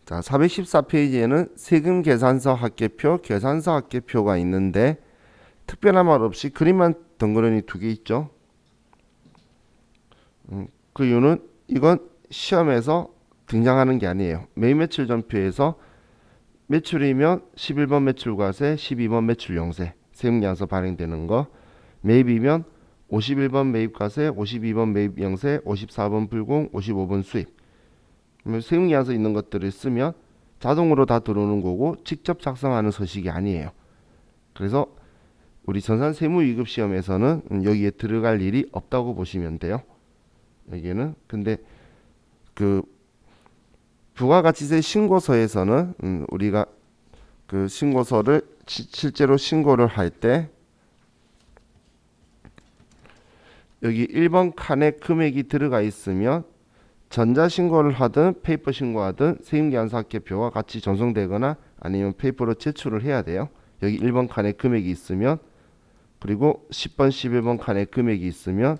자, 414페이지에는 세금 계산서 합계표, 계산서 합계표가 있는데 특별한 말 없이 그림만 덩그러니 두 개 있죠. 그 이유는 이건 시험에서 등장하는 게 아니에요. 매일 매출 전표에서 매출이면 11번 매출과세, 12번 매출 영세, 세금계산서 발행되는 거. 매입이면 51번 매입과세, 52번 매입 영세, 54번 불공, 55번 수입. 세금계산서 있는 것들을 쓰면 자동으로 다 들어오는 거고 직접 작성하는 서식이 아니에요. 그래서 우리 전산 세무 2급 시험에서는 여기에 들어갈 일이 없다고 보시면 돼요. 여기는 근데 그 부가가치세 신고서에서는 우리가 그 신고서를 실제로 신고를 할 때 여기 1번 칸에 금액이 들어가 있으면 전자신고를 하든 페이퍼 신고하든 세금계산서 합계표와 같이 전송되거나 아니면 페이퍼로 제출을 해야 돼요. 여기 1번 칸에 금액이 있으면, 그리고 10번 11번 칸에 금액이 있으면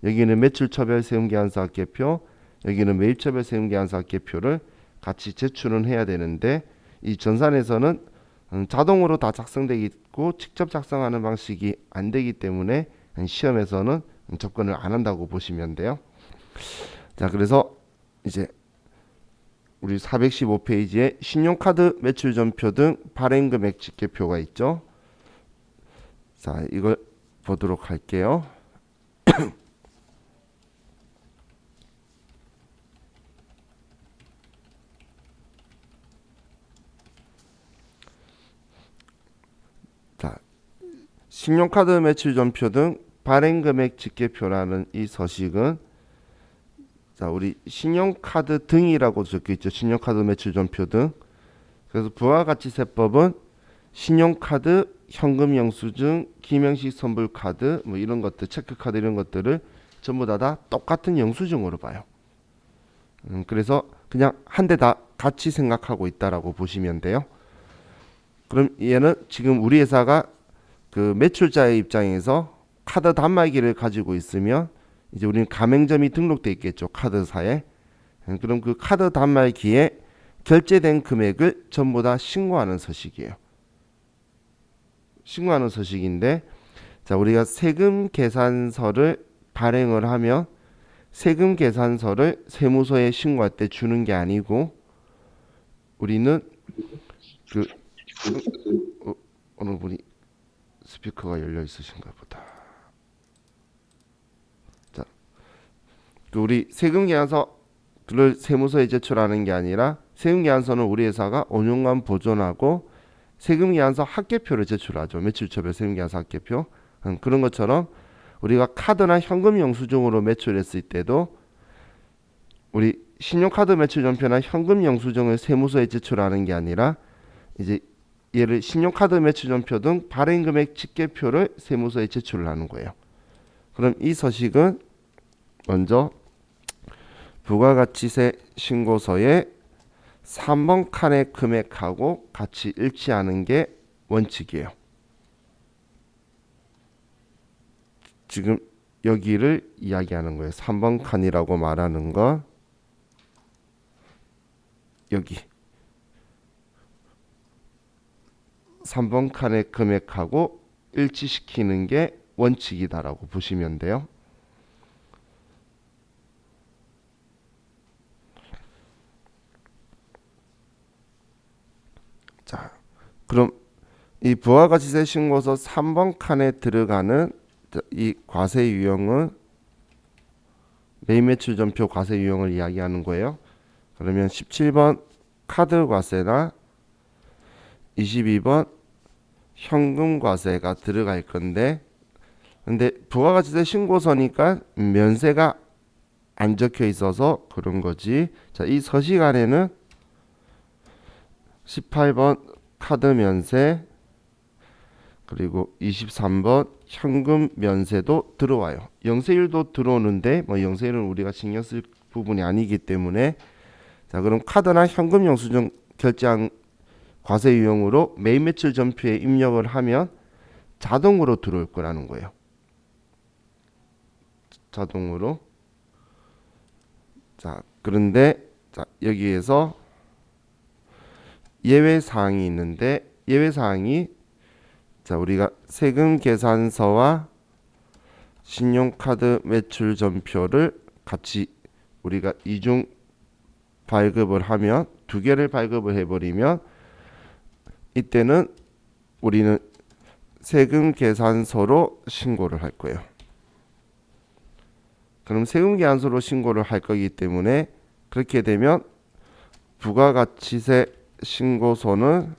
여기는 매출처별 세금계산서 합계표, 여기는 매입처별 세금계산서 합계표를 같이 제출은 해야 되는데 이 전산에서는 자동으로 다 작성되고 있고 직접 작성하는 방식이 안 되기 때문에 시험에서는 접근을 안 한다고 보시면 돼요. 자, 그래서 이제 우리 415페이지에 신용카드 매출전표 등 발행금액 집계표가 있죠. 자, 이걸 보도록 할게요. 자, 신용카드 매출전표 등 발행금액 집계표라는 이 서식은, 자, 우리 신용카드 등이라고 적혀 있죠. 신용카드 매출전표 등. 그래서 부가가치세법은 신용카드, 현금 영수증, 기명식 선불카드, 뭐 이런 것들, 체크카드 이런 것들을 전부 다 똑같은 영수증으로 봐요. 그래서 그냥 한 대 다 같이 생각하고 있다라고 보시면 돼요. 그럼 얘는 지금 우리 회사가 그 매출자의 입장에서 카드 단말기를 가지고 있으면 이제 우리는 가맹점이 등록돼 있겠죠. 카드사에. 그럼 그 카드 단말기에 결제된 금액을 전부 다 신고하는 서식이에요. 신고하는 서식인데, 자, 우리가 세금 계산서를 발행을 하면 세금 계산서를 세무서에 신고할 때 주는 게 아니고 우리는 그 어느 분이 스피커가 열려 있으신가 보다. 자, 그 우리 세금 계산서를 세무서에 제출하는 게 아니라 세금 계산서는 우리 회사가 5년간 보존하고 세금 계산서 합계표를 제출하죠. 매출처별 세금 계산서 합계표. 그런 것처럼 우리가 카드나 현금 영수증으로 매출했을 때도 우리 신용카드 매출 전표나 현금 영수증을 세무서에 제출하는 게 아니라 이제 얘를 신용카드 매출 전표 등 발행금액 집계표를 세무서에 제출을 하는 거예요. 그럼 이 서식은 먼저 부가가치세 신고서에 3번 칸의 금액하고 같이 일치하는 게 원칙이에요. 지금 여기를 이야기하는 거예요. 3번 칸이라고 말하는 건 여기 3번 칸의 금액하고 일치시키는 게 원칙이다라고 보시면 돼요. 자, 그럼 이 부가가치세 신고서 3번 칸에 들어가는 이 과세 유형은 매입매출 전표 과세 유형을 이야기하는 거예요. 그러면 17번 카드 과세나 22번 현금 과세가 들어갈 건데, 근데 부가가치세 신고서니까 면세가 안 적혀 있어서 그런 거지. 자, 이 서식 안에는 18번 카드 면세, 그리고 23번 현금 면세도 들어와요. 영세율도 들어오는데 뭐 영세율은 우리가 신경 쓸 부분이 아니기 때문에, 자, 그럼 카드나 현금 영수증 결제한 과세 유형으로 매입 매출 전표에 입력을 하면 자동으로 들어올 거라는 거예요. 자동으로. 자, 그런데 자, 여기에서 예외 사항이 있는데 예외 사항이 자 우리가 세금 계산서와 신용카드 매출 전표를 같이 우리가 이중 발급을 하면 두 개를 발급을 해버리면 이때는 우리는 세금 계산서로 신고를 할 거예요. 그럼 세금 계산서로 신고를 할 거기 때문에 그렇게 되면 부가가치세 신고서는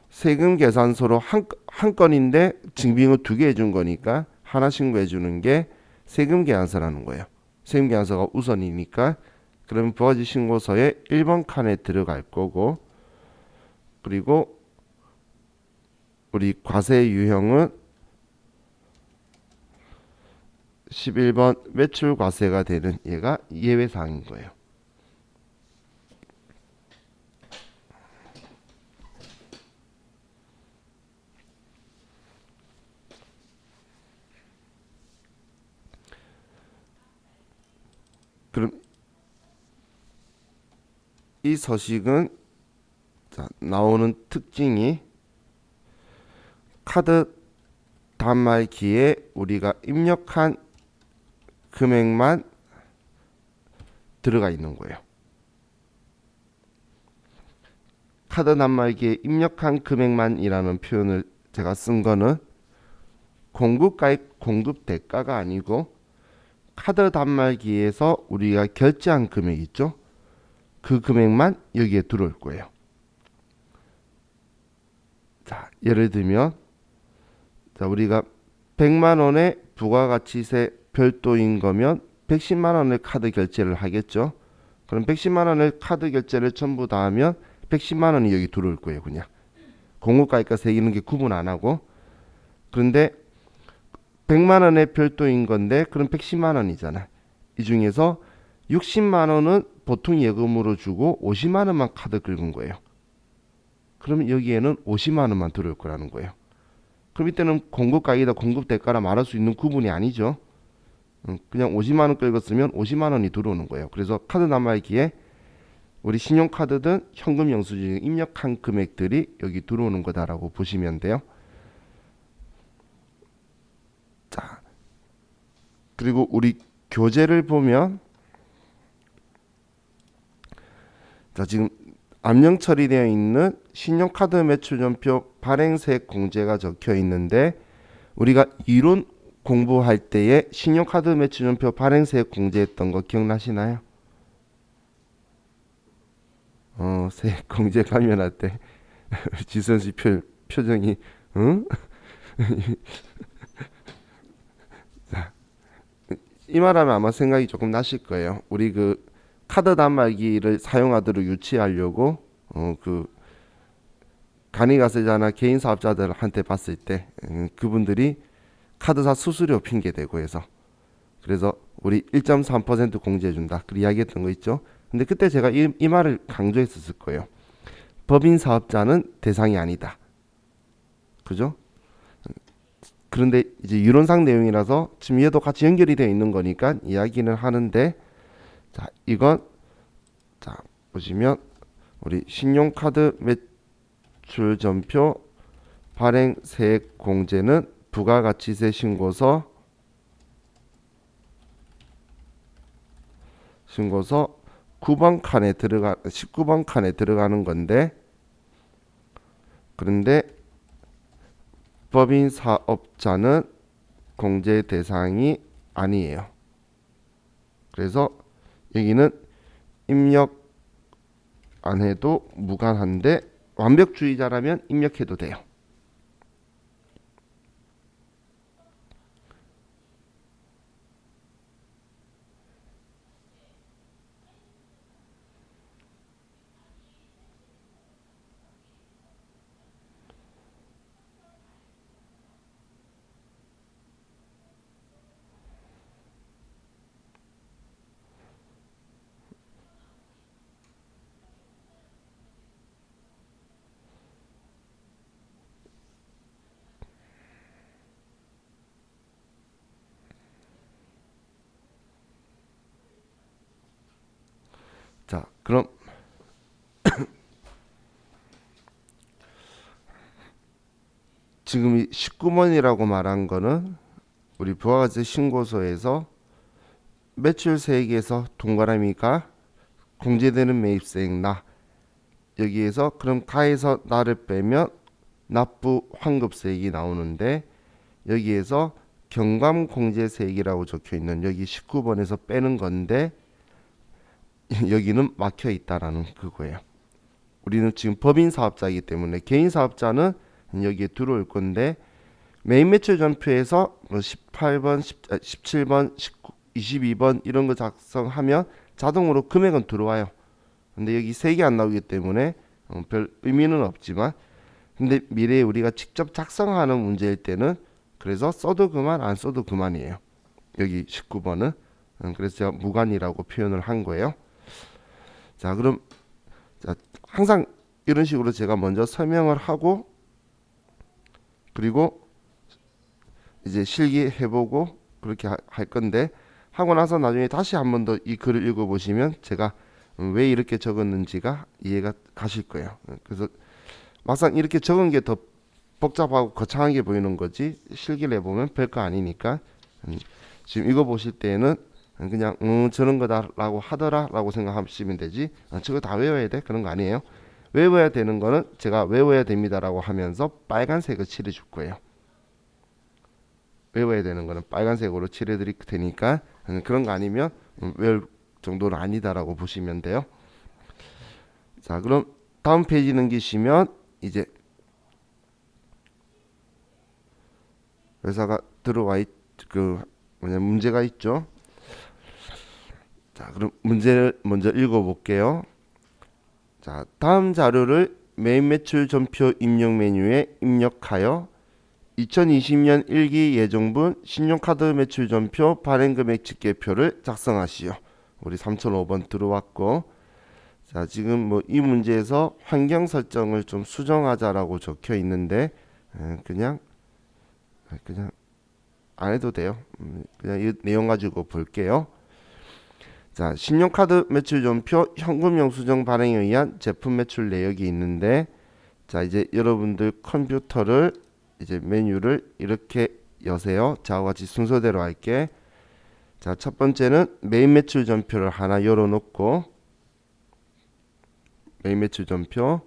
세금 계산서로 한 건인데 증빙을 두 개 해준 거니까 하나 신고해 주는 게 세금 계산서라는 거예요. 세금 계산서가 우선이니까 그러면 부가가치 신고서에 1번 칸에 들어갈 거고 그리고 우리 과세 유형은 11번 매출 과세가 되는 얘가 예외 사항인 거예요. 그럼 이 서식은 자, 나오는 특징이 카드 단말기에 우리가 입력한 금액만 들어가 있는 거예요. 카드 단말기에 입력한 금액만이라는 표현을 제가 쓴 거는 공급가액 공급 대가가 아니고 카드 단말기에서 우리가 결제한 금액 있죠? 그 금액만 여기에 들어올 거예요. 자, 예를 들면 자, 우리가 100만 원의 부가가치세 별도인 거면 110만 원을 카드 결제를 하겠죠. 그럼 110만 원을 카드 결제를 전부 다 하면 110만 원이 여기 들어올 거예요. 그냥 공급가액과 세기는 게 구분 안 하고. 그런데 100만 원의 별도인 건데 그럼 110만 원이잖아. 이 중에서 60만 원은 보통 예금으로 주고 50만 원만 카드 긁은 거예요. 그러면 여기에는 50만 원만 들어올 거라는 거예요. 그럼 이때는 공급가액이다 공급대가라 말할 수 있는 구분이 아니죠. 그냥 50만 원 긁었으면 50만 원이 들어오는 거예요. 그래서 카드 단말기에 우리 신용카드든 현금 영수증에 입력한 금액들이 여기 들어오는 거다라고 보시면 돼요. 자, 그리고 우리 교재를 보면 자 지금 암령 처리되어 있는 신용카드 매출전표 발행세액 공제가 적혀 있는데 우리가 이론 공부할 때에 신용카드 매출전표 발행세액 공제했던 거 기억나시나요? 세액 공제 감면할 때 지선 씨 표정이 응? 자, 이 말하면 아마 생각이 조금 나실 거예요. 우리 그 카드 단말기를 사용하도록 유치하려고 그 간이가세자나 개인 사업자들한테 봤을 때 그분들이 카드사 수수료 핑계 대고 해서 그래서 우리 1.3% 공제해 준다. 그 이야기했던 거 있죠. 근데 그때 제가 이 말을 강조했었을 거예요. 법인 사업자는 대상이 아니다. 그죠? 그런데 이제 이론상 내용이라서 지금 얘도 같이 연결이 되어 있는 거니까 이야기는 하는데 자, 이건 자, 보시면 우리 신용카드 매출 전표 발행 세액 공제는 부가가치세 신고서 9번 칸에 19번 칸에 들어가는 건데 그런데 법인 사업자는 공제 대상이 아니에요. 그래서 여기는 입력 안 해도 무관한데 완벽주의자라면 입력해도 돼요. 자, 그럼 지금 이 19번이라고 말한 거는 우리 부가가치 신고서에서 매출세액에서 동그라미가 공제되는 매입세액 나, 여기에서 그럼 가에서 나를 빼면 납부 환급세액이 나오는데, 여기에서 경감공제세액이라고 적혀있는 여기 19번에서 빼는 건데 여기는 막혀 있다라는 그거예요. 우리는 지금 법인 사업자이기 때문에 개인 사업자는 여기에 들어올 건데, 메인 매출 전표에서 뭐 18번, 17번, 19, 22번 이런 거 작성하면 자동으로 금액은 들어와요. 근데 여기 색이 안 나오기 때문에 별 의미는 없지만, 근데 미래에 우리가 직접 작성하는 문제일 때는 그래서 써도 그만 안 써도 그만이에요. 여기 19번은 그래서 제가 무관이라고 표현을 한 거예요. 자, 그럼 자, 항상 이런 식으로 제가 먼저 설명을 하고, 그리고 이제 실기해보고 그렇게 할 건데, 하고 나서 나중에 다시 한 번 더 이 글을 읽어보시면 제가 왜 이렇게 적었는지가 이해가 가실 거예요. 그래서 막상 이렇게 적은 게 더 복잡하고 거창하게 보이는 거지, 실기를 해보면 별거 아니니까 지금 이거 보실 때는 그냥 저런 거다라고 하더라라고 생각하시면 되지, 저거 다 외워야 돼 그런 거 아니에요. 외워야 되는 거는 제가 외워야 됩니다라고 하면서 빨간색을 칠해 줄 거예요. 외워야 되는 거는 빨간색으로 칠해 드릴 테니까 그런 거 아니면 외울 정도는 아니다라고 보시면 돼요. 자, 그럼 다음 페이지 넘기시면 이제 회사가 들어와 문제가 있죠. 자, 그럼 문제를 먼저 읽어볼게요. 자, 다음 자료를 메인 매출 전표 입력 메뉴에 입력하여 2020년 1기 예정분 신용카드 매출 전표 발행 금액 집계표를 작성하시오. 우리 3005번 들어왔고, 자, 지금 뭐 이 문제에서 환경 설정을 좀 수정하자라고 적혀 있는데 그냥 안 해도 돼요. 그냥 이 내용 가지고 볼게요. 자, 신용카드 매출 전표 현금 영수증 발행에 의한 제품 매출 내역이 있는데, 자, 이제 여러분들 컴퓨터를 이제 메뉴를 이렇게 여세요. 자와 같이 순서대로 할게. 자, 첫 번째는 메인 매출 전표를 하나 열어놓고, 메인 매출 전표,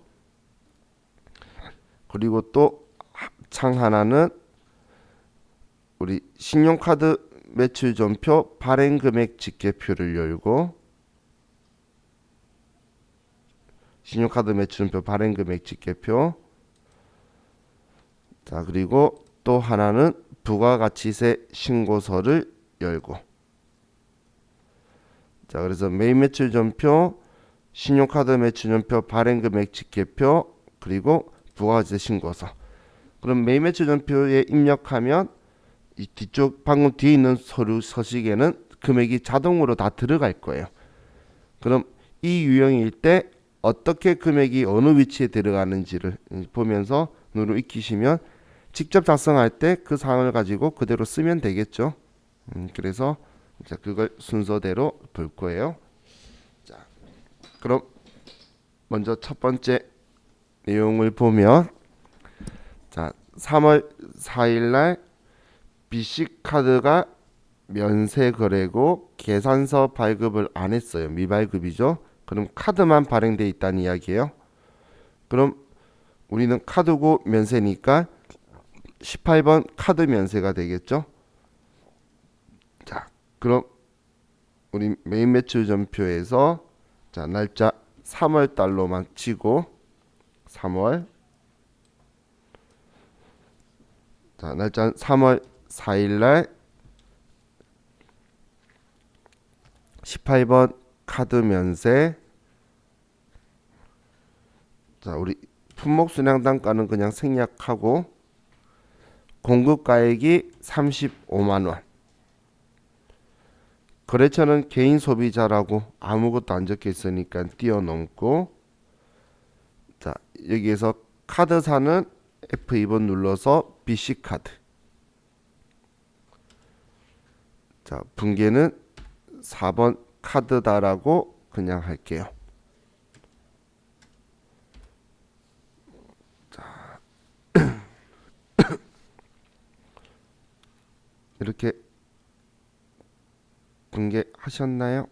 그리고 또 창 하나는 우리 신용카드 매출 전표 발행 금액 집계표를 열고, 신용카드 매출 전표 발행 금액 집계표. 자, 그리고 또 하나는 부가가치세 신고서를 열고. 자, 그래서 메인 매출 전표, 신용카드 매출 전표 발행 금액 집계표, 그리고 부가가치세 신고서. 그럼 메인 매출 전표에 입력하면 이 뒤쪽 방금 뒤에 있는 서식에는 금액이 자동으로 다 들어갈 거예요. 그럼 이 유형일 때 어떻게 금액이 어느 위치에 들어가는지를 보면서 눈으로 익히시면 직접 작성할 때 그 사항을 가지고 그대로 쓰면 되겠죠. 그래서 자, 그걸 순서대로 볼 거예요. 자, 그럼 먼저 첫 번째 내용을 보면, 자, 3월 4일 날 BC카드가 면세 거래고 계산서 발급을 안 했어요. 미발급이죠. 그럼 카드만 발행돼 있다는 이야기예요. 그럼 우리는 카드고 면세니까 18번 카드 면세가 되겠죠. 자, 그럼 우리 메인 매출 전표에서 자, 날짜 3월 달로만 치고 3월, 자, 날짜 3월 4일 날 18번 카드 면세. 자, 우리 품목 순량 단가는 그냥 생략하고 공급가액이 35만 원. 거래처는 개인 소비자라고 아무것도 안 적혀 있으니까 띄워놓고, 자, 여기에서 카드사는 F2번 눌러서 BC카드. 자, 분계는 4번 카드다라고 그냥 할게요. 자, 이렇게 공개하셨나요?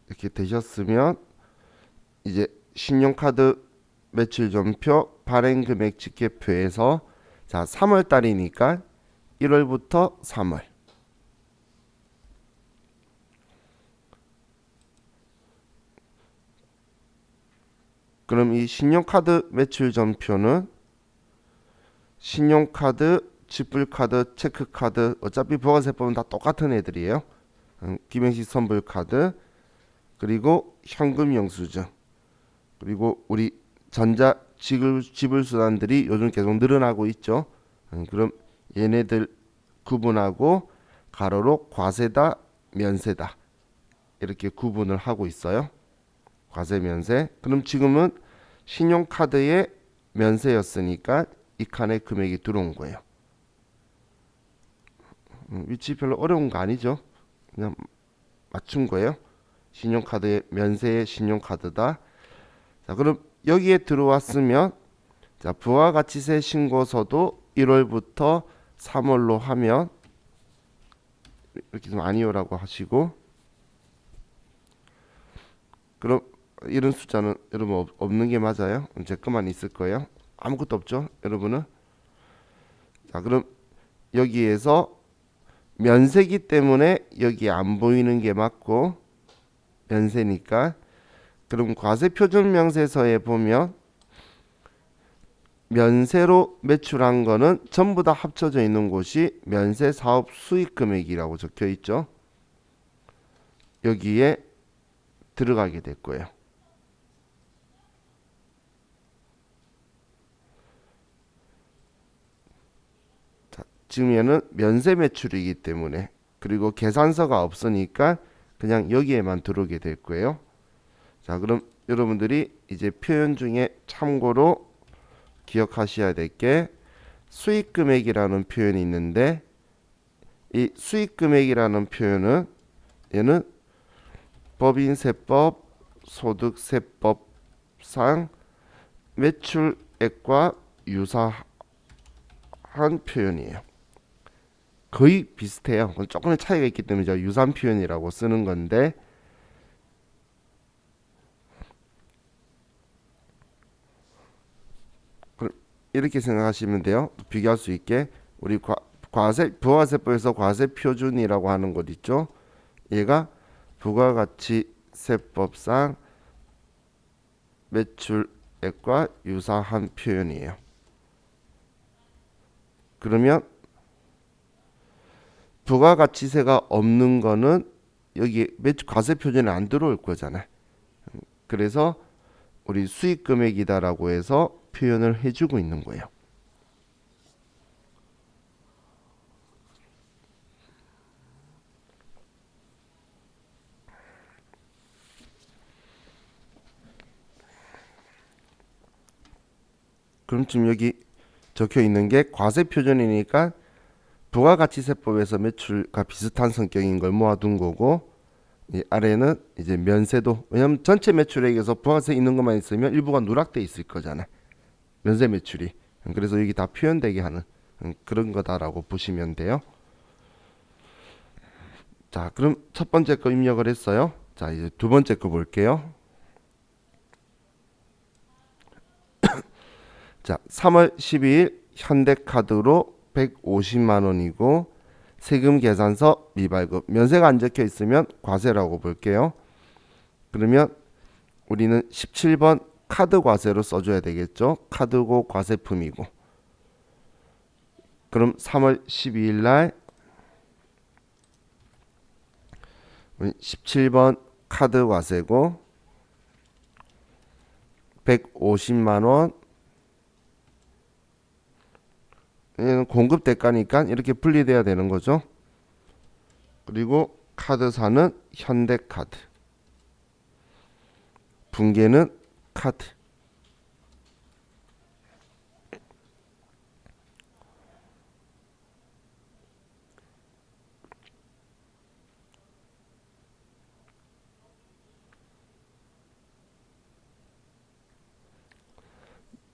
이렇게 되셨으면 이제 신용카드 매출전표 발행금액 집계표에서 자 3월 달이니까 1월부터 3월 그럼 이 신용카드 매출전표는 신용카드, 지불카드, 체크카드 어차피 부가세법은 다 똑같은 애들이에요. 김행식 선불카드 그리고 현금 영수증 그리고 우리 전자 지불 수단들이 요즘 계속 늘어나고 있죠. 그럼 얘네들 구분하고 가로로 과세다, 면세다 이렇게 구분을 하고 있어요. 과세, 면세. 그럼 지금은 신용카드의 면세였으니까 이 칸에 금액이 들어온 거예요. 위치 별로 어려운 거 아니죠? 그냥 맞춘 거예요. 신용카드의 면세의 신용카드다. 자, 그럼 여기에 들어왔으면 자, 부가가치세 신고서도 1월부터 3월로 하면 이렇게 좀 아니요라고 하시고 그럼 이런 숫자는 여러분 없는 게 맞아요? 제 것만 있을 거예요. 아무것도 없죠, 여러분은. 자, 그럼 여기에서 면세기 때문에 여기 안 보이는 게 맞고 면세니까 그럼 과세표준명세서에 보면 면세로 매출한 거는 전부 다 합쳐져 있는 곳이 면세 사업 수익 금액이라고 적혀 있죠. 여기에 들어가게 될 거예요. 자, 지금 얘는 면세 매출이기 때문에 그리고 계산서가 없으니까 그냥 여기에만 들어오게 될 거예요. 자, 그럼 여러분들이 이제 표현 중에 참고로 기억하셔야 될 게 수익금액이라는 표현이 있는데 이 수익금액이라는 표현은 얘는 법인세법, 소득세법상 매출액과 유사한 표현이에요. 거의 비슷해요. 조금의 차이가 있기 때문에 제가 유사한 표현이라고 쓰는 건데 이렇게 생각하시면 돼요. 비교할 수 있게 우리 부가세법에서 과세표준이라고 하는 것 있죠. 얘가 부가가치세법상 매출액과 유사한 표현이에요. 그러면 부가가치세가 없는 거는 여기 매출 과세표준에 안 들어올 거잖아요. 그래서 우리 수익금액이다라고 해서 표현을 해주고 있는 거예요. 그럼 지금 여기 적혀 있는 게 과세표준이니까 부가가치세법에서 매출과 비슷한 성격인 걸 모아둔 거고 이 아래는 이제 면세도 왜냐면 전체 매출액에서 부가세 있는 것만 있으면 일부가 누락돼 있을 거잖아요. 면세 매출이. 그래서 여기 다 표현되게 하는 그런 거다라고 보시면 돼요. 자, 그럼 첫 번째 거 입력을 했어요. 자, 이제 두 번째 거 볼게요. 자, 3월 12일 현대카드로 150만 원이고 세금 계산서 미발급 면세가 안 적혀 있으면 과세라고 볼게요. 그러면 우리는 17번 카드 과세로 써줘야 되겠죠. 카드고 과세품이고 그럼 3월 12일 날 17번 카드 과세고 150만 원 얘는 공급 대가니까 이렇게 분리돼야 되는 거죠. 그리고 카드사는 현대카드 분계는 카드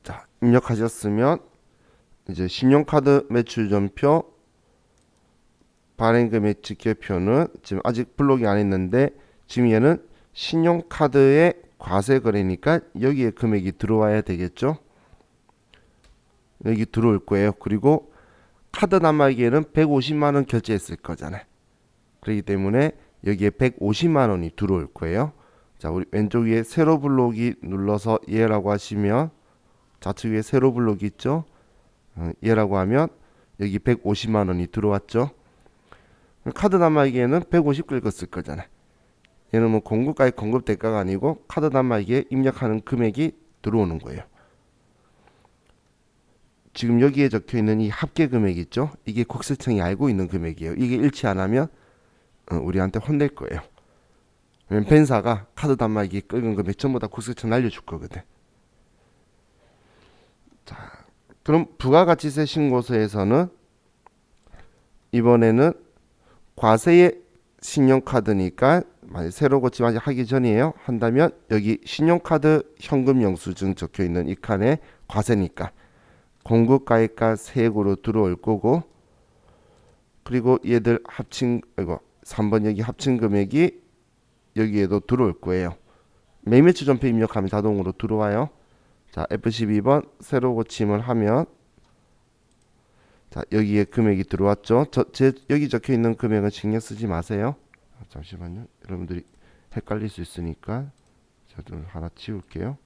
자 입력하셨으면 이제 신용카드 매출전표 발행금액 직계표는 지금 아직 블록이 안 했는데 지금 얘는 신용카드의 과세 거래니까 여기에 금액이 들어와야 되겠죠. 여기 들어올 거예요. 그리고 카드 단말기에는 150만원 결제했을 거잖아요. 그렇기 때문에 여기에 150만원이 들어올 거예요. 자, 우리 왼쪽 위에 세로 블록이 눌러서 얘라고 하시면 좌측 위에 세로 블록이 있죠. 얘라고 하면 여기 150만원이 들어왔죠. 카드 단말기에는 150 긁었을 거잖아요. 얘는 뭐 공급가액 공급 대가가 아니고 카드 단말기에 입력하는 금액이 들어오는 거예요. 지금 여기에 적혀 있는 이 합계 금액 있죠? 이게 국세청이 알고 있는 금액이에요. 이게 일치 안 하면 우리한테 혼낼 거예요. 왜냐면 벤사가 카드 단말기 긁은 금액 전부 다 국세청 날려줄 거거든. 자, 그럼 부가가치세 신고서에서는 이번에는 과세의 신용카드니까 만약 새로 고침 아직 하기 전이에요. 한다면 여기 신용카드 현금 영수증 적혀 있는 이 칸에 과세니까 공급가액과 세액으로 들어올 거고, 그리고 얘들 합친 이거 3번 여기 합친 금액이 여기에도 들어올 거예요. 매매추 전표 입력하면 자동으로 들어와요. 자, F12번 새로 고침을 하면 자, 여기에 금액이 들어왔죠. 여기 적혀 있는 금액은 신경 쓰지 마세요. 잠시만요. 여러분들이 헷갈릴 수 있으니까 제가 하나 지울게요.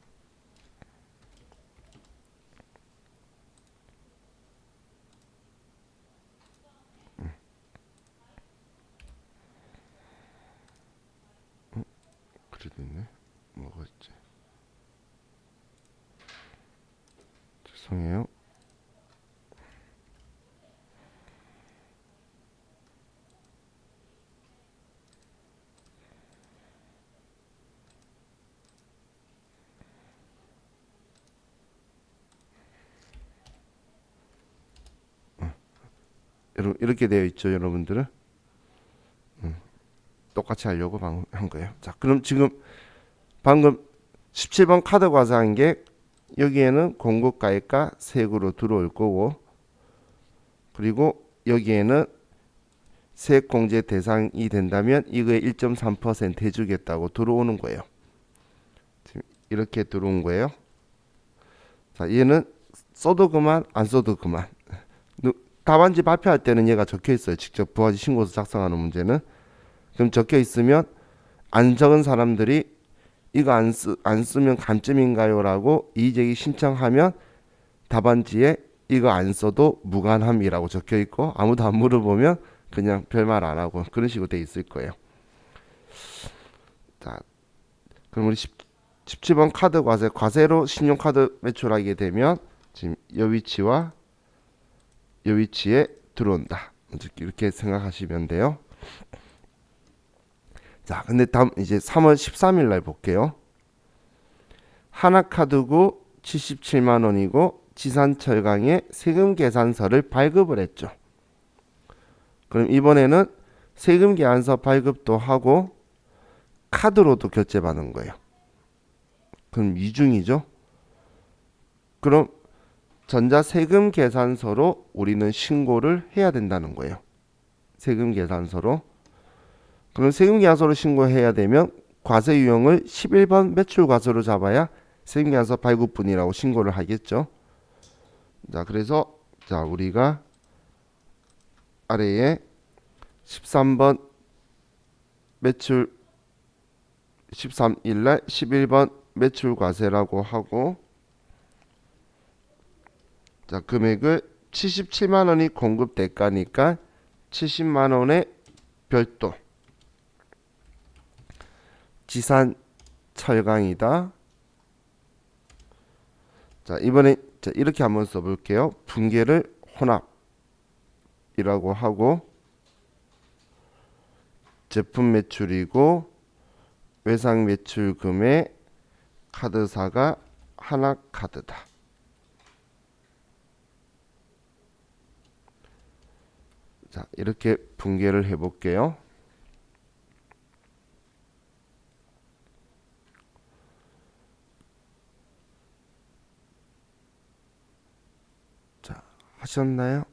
그래도 있네. 뭐가 있지? 죄송해요. 이렇게 되어 있죠, 여러분들은. 똑같이 하려고 한 거예요. 자, 그럼 지금 방금 17번 카드 과세한 게 여기에는 공급가액과 세액으로 들어올 거고, 그리고 여기에는 세액공제 대상이 된다면 이거에 1.3% 해주겠다고 들어오는 거예요. 지금 이렇게 들어온 거예요. 자, 얘는 써도 그만 안 써도 그만. 답안지 발표할 때는 얘가 적혀 있어요. 직접 부가세 신고서 작성하는 문제는. 그럼 적혀 있으면 안 적은 사람들이 이거 안 쓰면 감점인가요? 라고 이의제기 신청하면 답안지에 이거 안 써도 무관함이라고 적혀 있고, 아무도 안 물어보면 그냥 별말 안 하고 그런 식으로 돼 있을 거예요. 자, 그럼 우리 17번 카드 과세로 신용카드 매출하게 되면 지금 이 위치와 이 위치에 들어온다. 이렇게 생각하시면 돼요. 자, 근데 다음 이제 3월 13일 날 볼게요. 하나카드고 77만 원이고 지산철강에 세금 계산서를 발급을 했죠. 그럼 이번에는 세금 계산서 발급도 하고 카드로도 결제받은 거예요. 그럼 이중이죠. 그럼 전자세금 계산서로 우리는 신고를 해야 된다는 거예요. 세금 계산서로. 그럼 세금 계산서로 신고해야 되면 과세 유형을 11번 매출 과세로 잡아야 세금 계산서 발급분이라고 신고를 하겠죠. 자, 그래서 자, 우리가 아래에 13번 매출 13일 날 11번 매출 과세라고 하고, 자, 금액을 77만 원이 공급 대가니까 70만 원의 별도 지산 철강이다. 자, 이번에 자, 이렇게 한번 써볼게요. 분계를 혼합이라고 하고, 제품 매출이고 외상 매출금의 카드사가 하나카드다. 자, 이렇게 분계를 해볼게요. 하셨나요?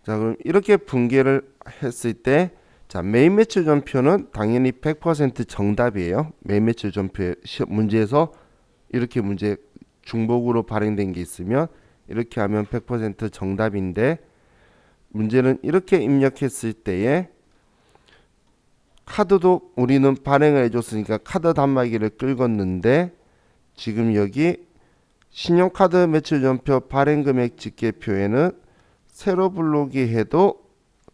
자, 그럼 이렇게 분개를 했을 때, 자, 메인 매출 전표는 당연히 100% 정답이에요. 메인 매출 전표 문제에서 이렇게 문제 중복으로 발행된 게 있으면 이렇게 하면 100% 정답인데, 문제는 이렇게 입력했을 때에 카드도 우리는 발행을 해줬으니까 카드 단말기를 긁었는데, 지금 여기 신용카드 매출전표 발행금액 집계표에는 세로 불러오기 해도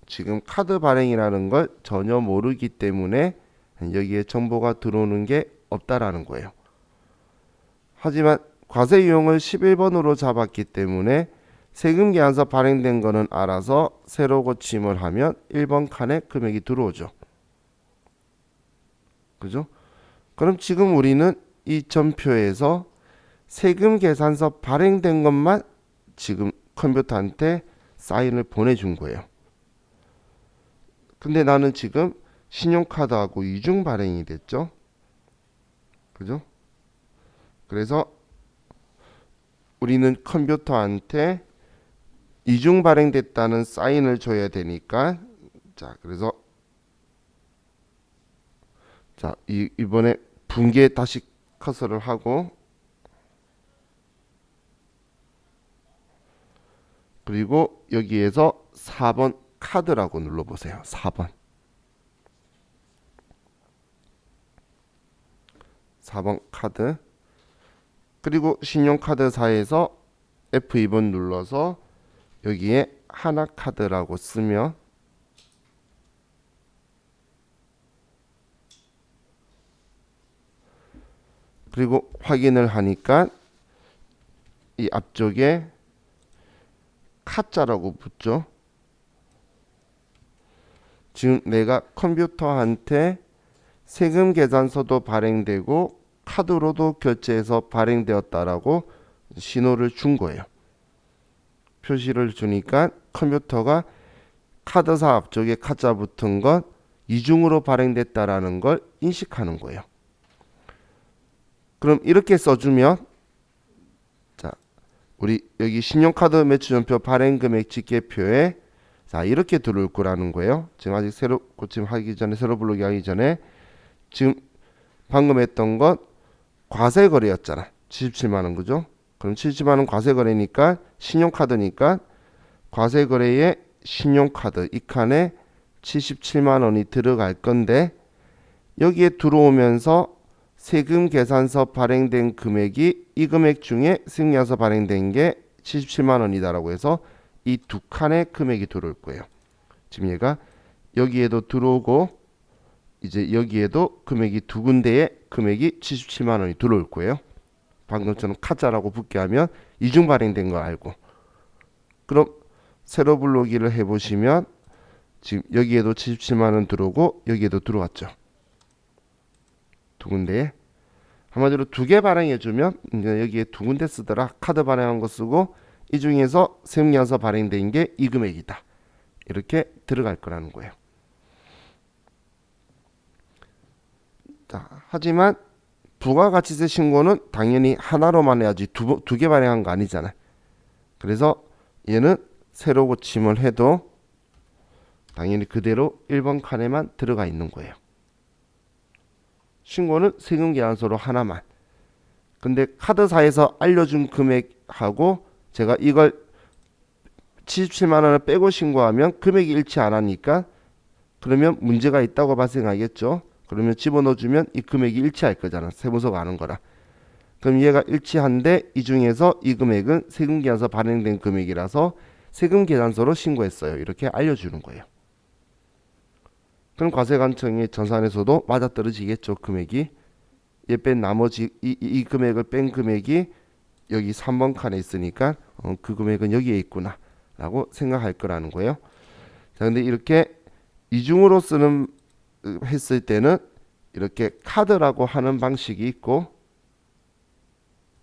지금 카드 발행이라는 걸 전혀 모르기 때문에 여기에 정보가 들어오는 게 없다라는 거예요. 하지만 과세 유형을 11번으로 잡았기 때문에 세금 계산서 발행된 거는 알아서 세로 고침을 하면 1번 칸에 금액이 들어오죠. 그죠? 그럼 지금 우리는 이 전표에서 세금 계산서 발행된 것만 지금 컴퓨터한테 사인을 보내준 거예요. 근데 나는 지금 신용카드하고 이중 발행이 됐죠. 그죠? 그래서 우리는 컴퓨터한테 이중 발행됐다는 사인을 줘야 되니까, 자, 그래서 자, 이번에 분개 다시 커서를 하고, 그리고 여기에서 4번 카드라고 눌러보세요. 4번. 4번 카드. 그리고 신용카드사에서 F2번 눌러서 여기에 하나카드라고 쓰면, 그리고 확인을 하니까 이 앞쪽에 카자라고 붙죠. 지금 내가 컴퓨터한테 세금 계산서도 발행되고 카드로도 결제해서 발행되었다라고 신호를 준 거예요. 표시를 주니까 컴퓨터가 카드사 앞쪽에 카자 붙은 건 이중으로 발행됐다라는 걸 인식하는 거예요. 그럼 이렇게 써주면, 자, 우리 여기 신용카드 매출전표 발행금액 집계표에 자, 이렇게 들어올 거라는 거예요. 지금 아직 세로 고침하기 전에, 세로 불러기 하기 전에 지금 방금 했던 건 과세거래였잖아. 77만원, 그죠? 그럼 77만원 과세거래니까 신용카드니까 과세거래에 신용카드 이 칸에 77만원이 들어갈 건데, 여기에 들어오면서 세금 계산서 발행된 금액이 이 금액 중에 세금 계산서 발행된 게 77만원이다라고 해서 이 두 칸의 금액이 들어올 거예요. 지금 얘가 여기에도 들어오고 이제 여기에도 금액이 두 군데에 금액이 77만원이 들어올 거예요. 방금처럼 카자라고 붙게 하면 이중 발행된 거 알고. 그럼 세로 불러오기를 해보시면 지금 여기에도 77만원 들어오고 여기에도 들어왔죠. 두 군데에. 한마디로 두 개 발행해주면 이제 여기에 두 군데 쓰더라. 카드 발행한 거 쓰고 이 중에서 세금계산서 발행된 게 이 금액이다. 이렇게 들어갈 거라는 거예요. 자, 하지만 부가가치세 신고는 당연히 하나로만 해야지 두 개 발행한 거 아니잖아요. 그래서 얘는 세로 고침을 해도 당연히 그대로 1번 칸에만 들어가 있는 거예요. 신고는 세금계산서로 하나만. 근데 카드사에서 알려준 금액하고 제가 이걸 77만원을 빼고 신고하면 금액이 일치 안 하니까 그러면 문제가 있다고 발생하겠죠. 그러면 집어넣어주면 이 금액이 일치할 거잖아. 세무서가 아는 거라. 그럼 얘가 일치한데 이 중에서 이 금액은 세금계산서 발행된 금액이라서 세금계산서로 신고했어요. 이렇게 알려주는 거예요. 그럼 과세관청이 전산에서도 맞아떨어지겠죠. 금액이. 얘 뺀 나머지 이 금액을 뺀 금액이 여기 3번 칸에 있으니까 그 금액은 여기에 있구나 라고 생각할 거라는 거예요. 자, 근데 이렇게 이중으로 쓰는 했을 때는 이렇게 카드라고 하는 방식이 있고,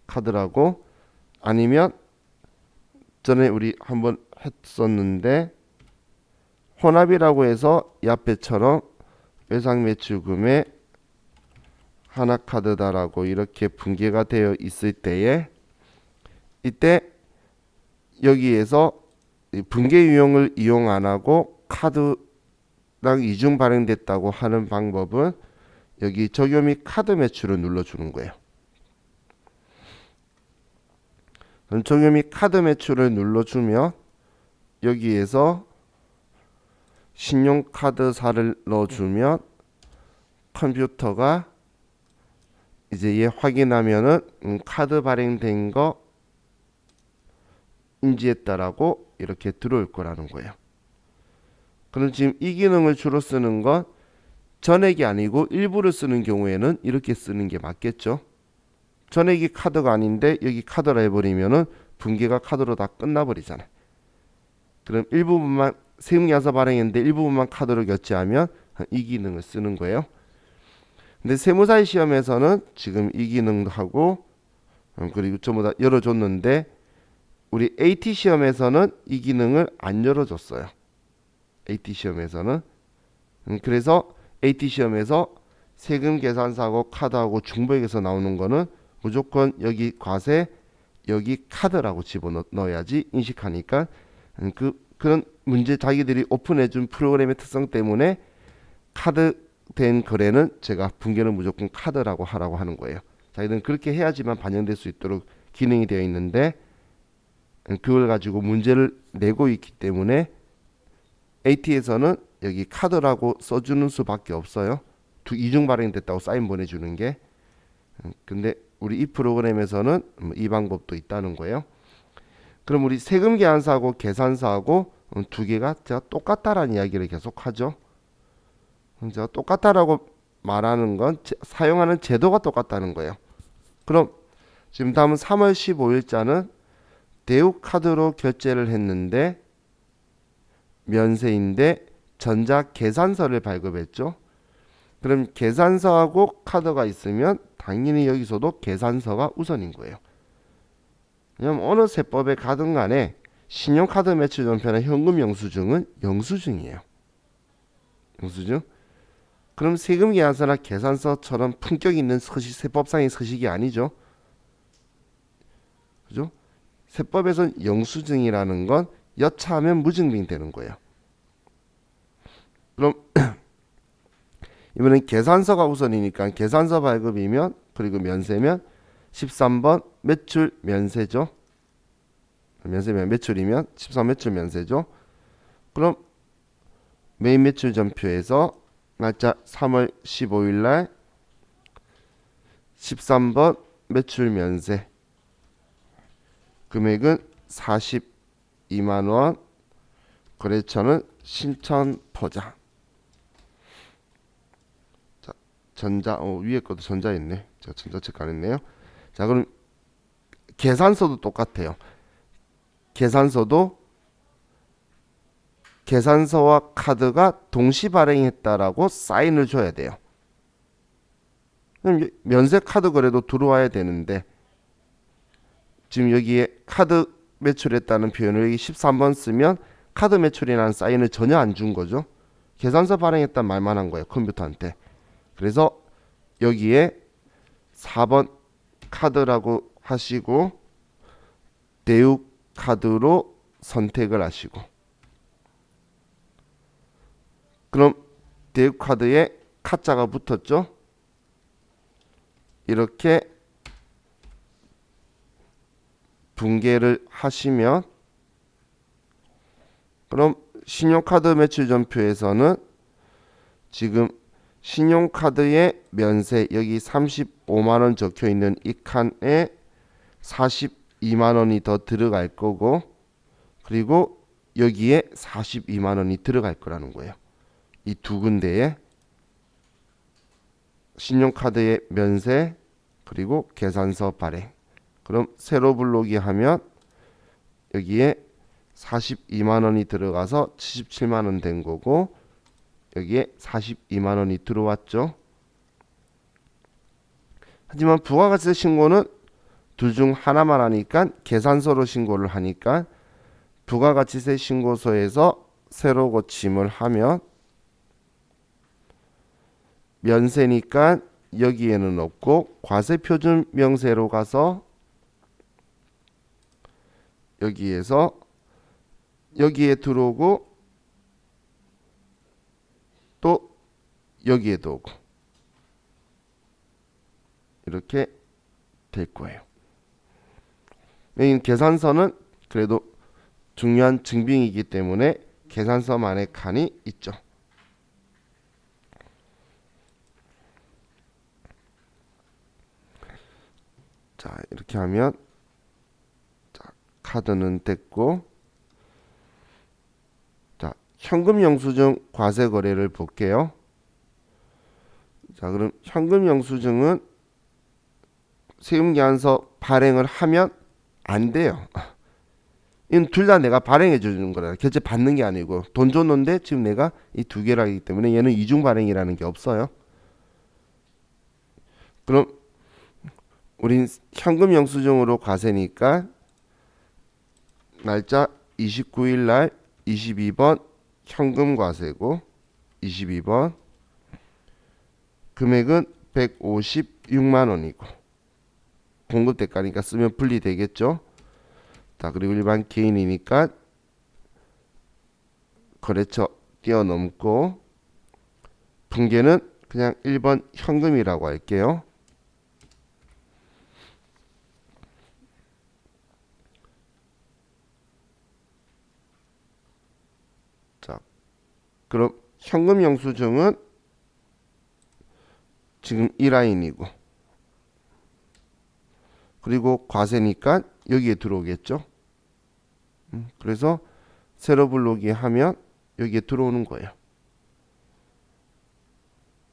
카드라고, 아니면 전에 우리 한번 했었는데 혼합이라고 해서 이 앞에처럼 외상매출금에 하나카드다라고 이렇게 분개가 되어 있을 때에 이때 여기에서 이 분계 유형을 이용 안 하고 카드랑 이중 발행됐다고 하는 방법은 여기 적요 및 카드 매출을 눌러주는 거예요. 그럼 적요 및 카드 매출을 눌러주면 여기에서 신용카드사를 넣어주면 컴퓨터가 이제 얘 확인하면은 카드 발행된 거 인지했다라고 이렇게 들어올 거라는 거예요. 그럼 지금 이 기능을 주로 쓰는 건 전액이 아니고 일부를 쓰는 경우에는 이렇게 쓰는 게 맞겠죠. 전액이 카드가 아닌데 여기 카드라 해버리면은 분계가 카드로 다 끝나버리잖아요. 그럼 일부분만 세금계산서 발행했는데 일부분만 카드로 결제하면 이 기능을 쓰는 거예요. 근데 세무사의 시험에서는 지금 이 기능도 하고 그리고 전부 다 열어줬는데 우리 AT 시험에서는 이 기능을 안 열어줬어요. AT 시험에서는 그래서 AT 시험에서 세금 계산서하고 카드하고 중복에서 나오는 거는 무조건 여기 과세 여기 카드라고 집어넣어야지 인식하니까 그런 문제 자기들이 오픈해준 프로그램의 특성 때문에 카드 된 거래는 제가 분계는 무조건 카드라고 하라고 하는 거예요. 자기들은 그렇게 해야지만 반영될 수 있도록 기능이 되어 있는데 그걸 가지고 문제를 내고 있기 때문에 AT에서는 여기 카드라고 써주는 수밖에 없어요. 이중 발행됐다고 사인 보내주는 게. 근데 우리 이 프로그램에서는 이 방법도 있다는 거예요. 그럼 우리 세금 계산서하고 계산서하고 두 개가 제가 똑같다라는 이야기를 계속 하죠. 제가 똑같다라고 말하는 건 사용하는 제도가 똑같다는 거예요. 그럼 지금 다음은 3월 15일자는 대우카드로 결제를 했는데 면세인데 전자계산서를 발급했죠. 그럼 계산서하고 카드가 있으면 당연히 여기서도 계산서가 우선인 거예요. 왜냐면 어느 세법에 가든 간에 신용카드 매출 전표나 현금 영수증은 영수증이에요. 영수증. 그럼 세금 계산서나 계산서처럼 품격 있는 서식, 세법상의 서식이 아니죠. 그죠? 세법에선 영수증이라는 건 여차하면 무증빙 되는 거예요. 그럼 이번엔 계산서가 우선이니까 계산서 발급이면 그리고 면세면 13번 매출 면세죠. 면세면 매출이면 13 매출 면세죠. 그럼 메인 매출 전표에서 날짜 3월 15일 날 13번 매출 면세 금액은 42만원 거래처는 신천 포장. 자, 전자 위에 것도 전자 있네. 제가 전자 체크 안 했네요. 자, 그럼 계산서도 똑같아요. 계산서와 카드가 동시 발행했다라고 사인을 줘야 돼요. 그럼 면세 카드 거래도 들어와야 되는데 지금 여기에 카드 매출했다는 표현을 여기 13번 쓰면 카드 매출이라는 사인을 전혀 안 준 거죠. 계산서 발행했다는 말만 한 거예요. 컴퓨터한테. 그래서 여기에 4번 카드라고 하시고 대우 카드로 선택을 하시고 그럼 대우 카드에 카자가 붙었죠. 이렇게 분계를 하시면 그럼 신용카드 매출 전표에서는 지금 신용카드의 면세 여기 35만원 적혀 있는 이 칸에 42만원이 더 들어갈 거고 그리고 여기에 42만원이 들어갈 거라는 거예요. 이 두 군데에 신용카드의 면세 그리고 계산서 발행. 그럼 세로 불러오기 하면 여기에 42만원이 들어가서 77만원 된 거고 여기에 42만원이 들어왔죠. 하지만 부가가치세 신고는 둘 중 하나만 하니까 계산서로 신고를 하니까 부가가치세 신고서에서 세로 고침을 하면 면세니까 여기에는 없고 과세표준 명세로 가서 여기에서 여기에 들어오고 또 여기에도 오고 이렇게 될 거예요. 여기 계산서는 그래도 중요한 증빙이기 때문에 계산서만의 칸이 있죠. 자, 이렇게 하면 자, 카드는 됐고, 자, 현금 영수증 과세 거래를 볼게요. 자, 그럼 현금 영수증은 세금계산서 발행을 하면 안 돼요. 이건 둘 다 내가 발행해 주는 거라. 결제 받는 게 아니고 돈 줬는데 지금 내가 이 두 개를 하기 때문에 얘는 이중 발행이라는 게 없어요. 그럼 우린 현금 영수증으로 과세니까 날짜 29일 날 22번 현금 과세고 22번 금액은 156만 원이고 공급 대가니까 쓰면 분리되겠죠. 자, 그리고 일반 개인이니까 거래처 뛰어넘고 분계는 그냥 1번 현금이라고 할게요. 자, 그럼 현금 영수증은 지금 이 라인이고 그리고 과세니까 여기에 들어오겠죠. 그래서 세로 불러기 하면 여기에 들어오는 거예요.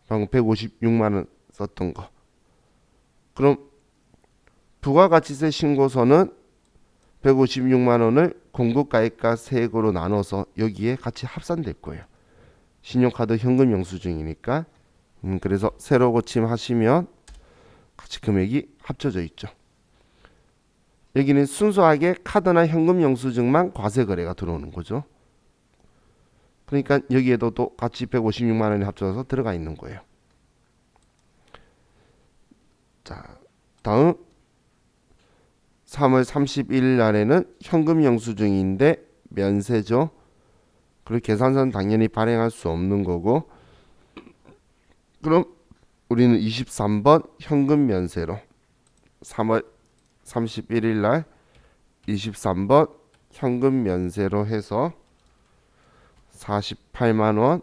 방금 156만 원 썼던 거. 그럼 부가가치세 신고서는 156만 원을 공급가액과 세액으로 나눠서 여기에 같이 합산될 거예요. 신용카드 현금 영수증이니까. 그래서 세로 고침하시면 같이 금액이 합쳐져 있죠. 여기는 순수하게 카드나 현금 영수증만 과세 거래가 들어오는 거죠. 그러니까 여기에도 또 같이 156만 원이 합쳐서 들어가 있는 거예요. 자, 다음 3월 31일 날에는 현금 영수증인데 면세죠. 그리고 계산서는 당연히 발행할 수 없는 거고 그럼 우리는 23번 현금 면세로 3월 31일 날 23번 현금 면세로 해서 48만 원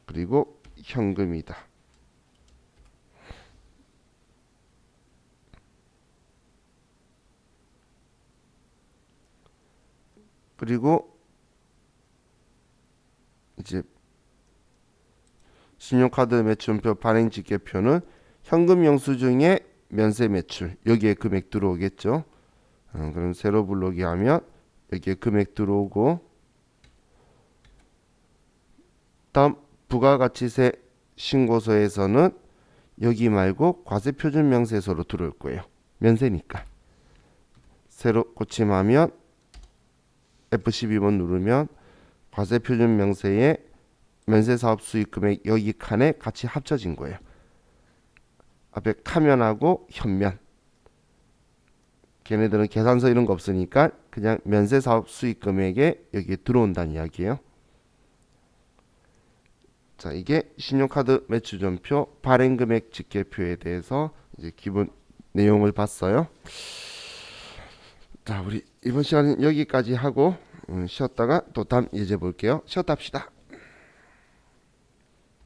그리고 현금이다. 그리고 이제 신용카드 매출표 발행 직계표는 현금 영수증의 면세 매출 여기에 금액 들어오겠죠. 그럼 세로 불러기 하면 여기에 금액 들어오고 다음 부가가치세 신고서에서는 여기 말고 과세표준명세서로 들어올 거예요. 면세니까. 세로 고침하면 F12번 누르면 과세표준명세의 면세사업 수익금액 여기 칸에 같이 합쳐진 거예요. 앞에 카면하고 현면 걔네들은 계산서 이런 거 없으니까 그냥 면세사업 수익금액에 여기에 들어온다는 이야기예요. 자, 이게 신용카드 매출전표 발행금액 집계표에 대해서 이제 기본 내용을 봤어요. 자, 우리 이번 시간은 여기까지 하고 쉬었다가 또 다음 예제 볼게요. 쉬었다 합시다.